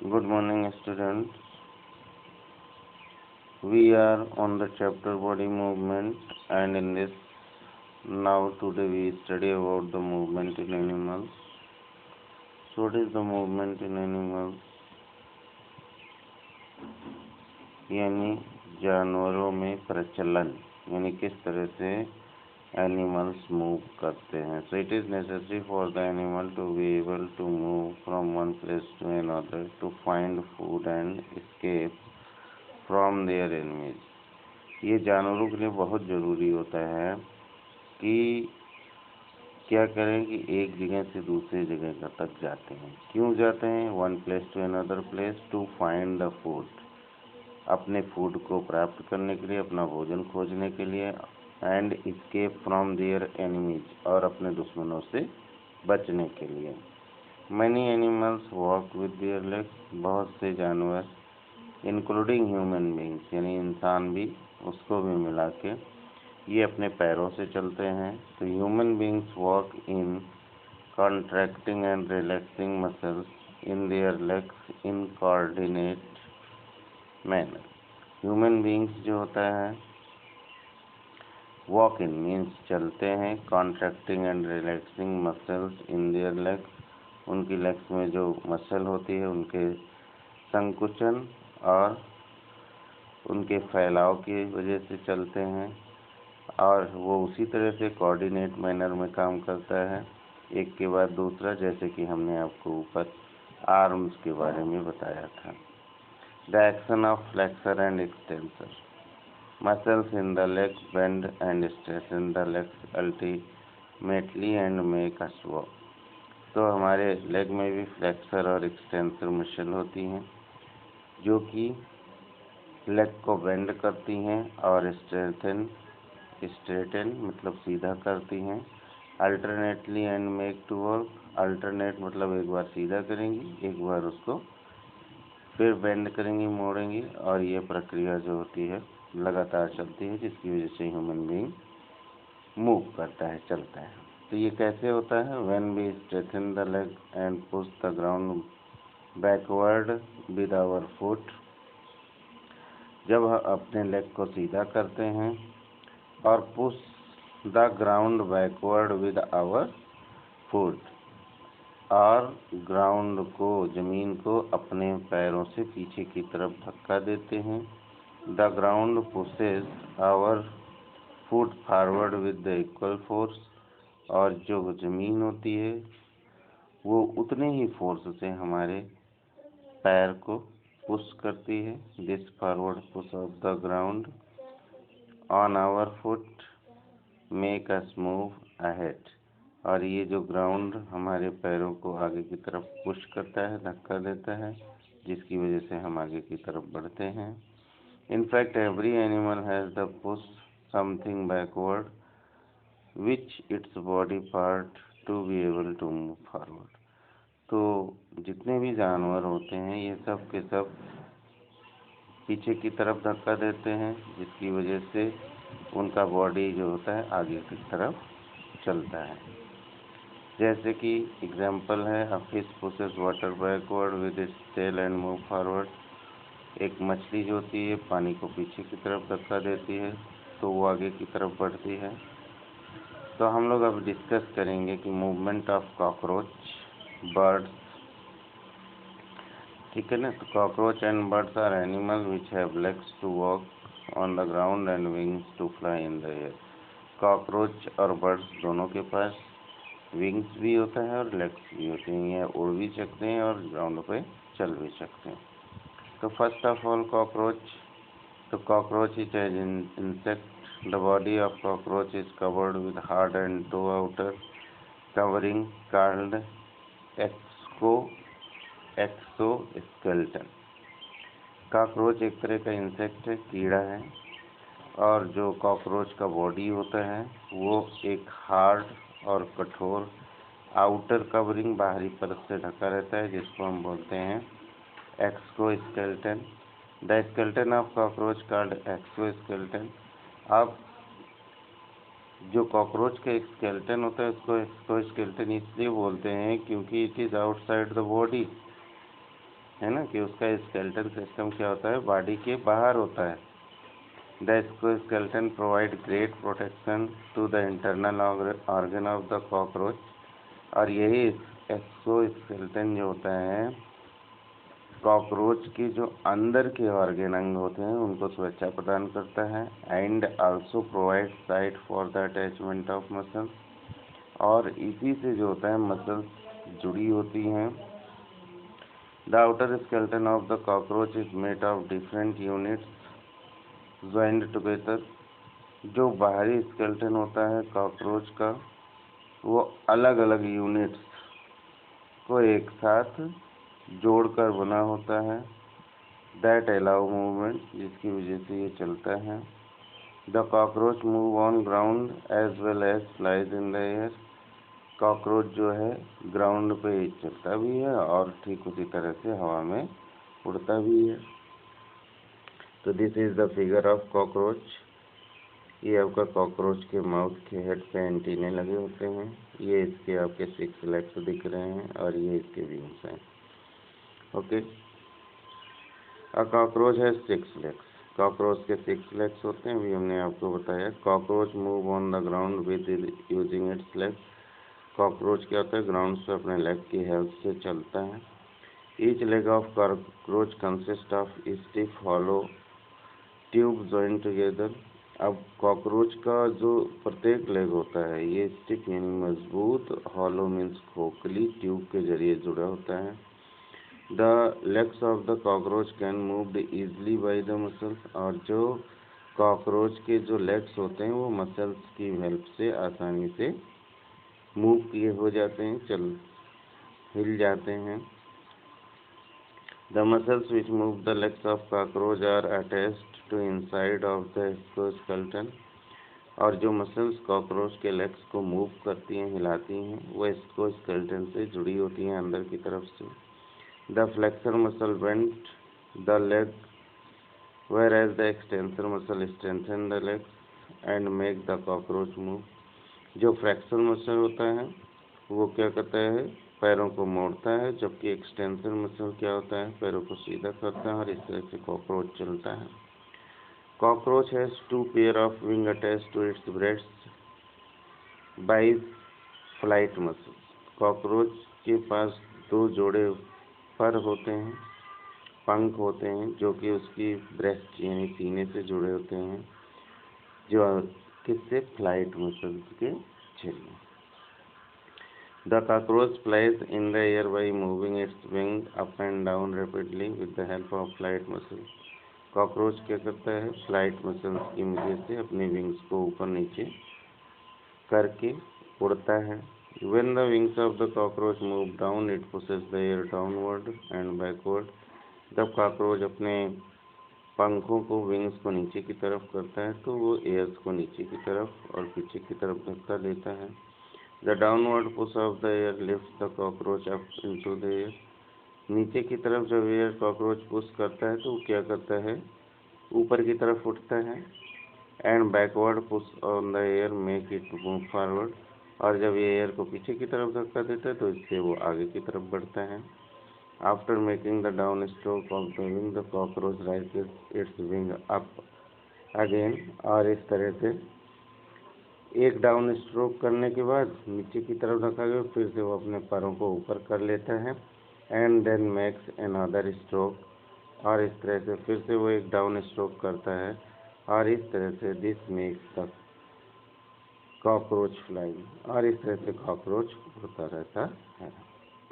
Good morning, students. We are on the chapter body movement, and in this, now today we study about the movement in animals. So, what is the movement in animals? यानी जानवरों में प्रचलन, यानी किस तरह से animals move करते हैं. So it is necessary for the animal to be able to move from one place to another to find food and escape from their enemies. ये जानवरों के लिए बहुत ज़रूरी होता है कि क्या करें कि एक जगह से दूसरी जगह तक जाते हैं. क्यों जाते हैं? One place to another place to find the food, अपने फूड को प्राप्त करने के लिए, अपना भोजन खोजने के लिए, and escape from their enemies, और अपने दुश्मनों से बचने के लिए. Many animals walk with their legs, बहुत से जानवर इंक्लूडिंग ह्यूमन बींग्स, यानी इंसान भी, उसको भी मिला के, ये अपने पैरों से चलते हैं. तो human beings walk in contracting and relaxing muscles in their legs in coordinate manner. Human beings जो होता है वॉक इन मीन्स चलते हैं, contracting and relaxing muscles in their legs, उनकी लेग्स में जो मसल होती है उनके संकुचन और उनके फैलाव की वजह से चलते हैं, और वो उसी तरह से कोऑर्डिनेट मैनर में काम करता है, एक के बाद दूसरा, जैसे कि हमने आपको ऊपर आर्म्स के बारे में बताया था. The action of flexor and extensor. Muscles in the legs bend and straighten the legs ultimately and make us walk. तो हमारे लेग में भी फ्लेक्सर और एक्सटेंसर मसल होती हैं जो कि लेग को बेंड करती हैं और स्ट्रेटन मतलब सीधा करती हैं. Alternately and make to work. Alternate मतलब एक बार सीधा करेंगी, एक बार उसको फिर बेंड करेंगी, मोड़ेंगी, और ये प्रक्रिया जो होती है लगातार चलती है, जिसकी वजह से ह्यूमन बीइंग मूव करता है, चलता है. तो ये कैसे होता है? When we straighten the leg and push the ground backward with our foot. जब हम अपने लेग को सीधा करते हैं और push the ground backward with our foot, और ग्राउंड को, जमीन को अपने पैरों से पीछे की तरफ धक्का देते हैं. The ground pushes our foot forward with the equal force. और जो जमीन होती है वो उतने ही फोर्स से हमारे पैर को पुश करती है. This forward push of the ground on our foot make us move ahead. और ये जो ग्राउंड हमारे पैरों को आगे की तरफ पुश करता है, धक्का देता है, जिसकी वजह से हम आगे की तरफ बढ़ते हैं. In fact, every animal has the push something backward, which its body part to be able to move forward. तो जितने भी जानवर होते हैं ये सब के सब पीछे की तरफ धक्का देते हैं, जिसकी वजह से उनका बॉडी जो होता है आगे की तरफ चलता है. जैसे कि एग्जाम्पल है, a fish pushes water backward with its tail and move forward. एक मछली जो होती है पानी को पीछे की तरफ धक्का देती है तो वो आगे की तरफ बढ़ती है. तो हम लोग अब डिस्कस करेंगे कि मूवमेंट ऑफ कॉकरोच, बर्ड्स. ठीक है ना. तो cockroach and birds are animal which have legs to walk on the ground and wings to fly in the air. Cockroach और बर्ड्स दोनों के पास विंग्स भी होता है और लेग्स भी होते हैं. ये उड़ भी सकते हैं और ग्राउंड पे चल भी सकते हैं. तो फर्स्ट ऑफ ऑल कॉकरोच. तो cockroach is an insect. The body of cockroach is covered with hard and tough outer covering called exoskeleton. Cockroach एक तरह का इंसेक्ट है, कीड़ा है, और जो कॉकरोच का बॉडी होता है वो एक हार्ड और कठोर आउटर कवरिंग, बाहरी परत से ढका रहता है, जिसको हम बोलते हैं exoskeleton. The skeleton of cockroach called exoskeleton. अब जो कॉकरोच का एक स्केलेटन होता है उसको एक्सोस्केलेटन इसलिए बोलते हैं क्योंकि it is outside the body है ना, कि उसका स्केलेटल सिस्टम क्या होता है, बॉडी के बाहर होता है। The exoskeleton provide great protection to the internal organ of the cockroach. और यही एक्सोस्केलेटन जो होता है कॉकरोच के जो अंदर के ऑर्गन अंग होते हैं उनको सुरक्षा प्रदान करता है। And also provide site for the attachment of muscles. और इसी से जो होता है मसल्स जुड़ी होती हैं। The outer skeleton of the cockroach is made of different units joined together. जो बाहरी स्केलेटन होता है कॉकरोच का वो अलग अलग यूनिट्स को एक साथ जोड़कर बना होता है। दैट अलाउ मूवमेंट, जिसकी वजह से ये चलता है। The cockroach move on ground as well as flies in the air. Cockroach जो है ग्राउंड पे चलता भी है और ठीक उसी तरह से हवा में उड़ता भी है। तो this is the figure of cockroach. ये आपका कॉकरोच के माउथ के हेड पे एंटीने लगे होते हैं। ये इसके आपके 6 लेग्स दिख रहे हैं और ये इसके विंग्स हैं। ओके, अ कॉकरोच है 6 लेग्स। कॉकरोच के 6 लेग्स होते हैं, अभी हमने आपको बताया। Cockroach move on the ground with using its leg. Cockroach क्या होता है, ग्राउंड से अपने लेग की हेल्प से चलता है। Each leg of cockroach consist of stiff hollow tube join together. अब कॉकरोच का जो प्रत्येक लेग होता है ये स्टिफ यानी मजबूत, हॉलो मीन्स खोखली ट्यूब के जरिए जुड़ा होता है। The legs of the cockroach can moved easily by the muscles. और जो कॉकरोच के जो लेग्स होते हैं वो मसल्स की हेल्प से आसानी से मूव किए हो जाते हैं, हिल जाते हैं। The muscles which move the legs of cockroach are attached to inside of the exoskeleton। और जो मसल्स कॉकरोच के लेग्स को मूव करती हैं, हिलाती हैं, वो एक्सोस्केलेटन से जुड़ी होती हैं अंदर की तरफ से। The flexor muscle bend the leg whereas the extensor muscle strengthen the legs and make the cockroach move। जो फ्लेक्सर मसल होता है वो क्या करता है, पैरों को मोड़ता है, जबकि एक्सटेंसर मसल क्या होता है, पैरों को सीधा करता है और इस तरह से कॉकरोच चलता है। Cockroach has 2 pair of wing attached to its breast by flight muscles. Cockroach के पास 2 जोड़े पर होते हैं, पंख होते हैं, जो कि उसकी ब्रेस्ट यानी सीने से जुड़े होते हैं, जो किससे, फ्लाइट मसल्स के जरिए। The cockroach flies in the air by moving its wing up and down rapidly with the help of flight muscles। Cockroach क्या करता है, फ्लाइट मसल्स की मदद से अपने विंग्स को ऊपर नीचे करके उड़ता है। When the wings of the cockroach move down, it pushes the air downward and backward। जब कॉकरोच अपने पंखों को, विंग्स को नीचे की तरफ करता है तो वो एयर्स को नीचे की तरफ और पीछे की तरफ धक्का देता है। The downward push of the air lifts the cockroach up into the air। नीचे की तरफ जब एयर कॉकरोच पुश करता है तो वो क्या करता है, ऊपर की तरफ उठता है। And backward push on the air make it move forward. और जब ये एयर को पीछे की तरफ धक्का देता है तो इससे वो आगे की तरफ बढ़ता है। After making the down stroke of the wing the cockroach rises it's wing up again. और इस तरह से एक डाउन स्ट्रोक करने के बाद नीचे की तरफ रखा गया, फिर से वो अपने पैरों को ऊपर कर लेता है। And then makes another stroke. और इस तरह से फिर से वो एक डाउन स्ट्रोक करता है और इस तरह से this makes the cockroach flying. और इस तरह से कॉकरोच उड़ता रहता है।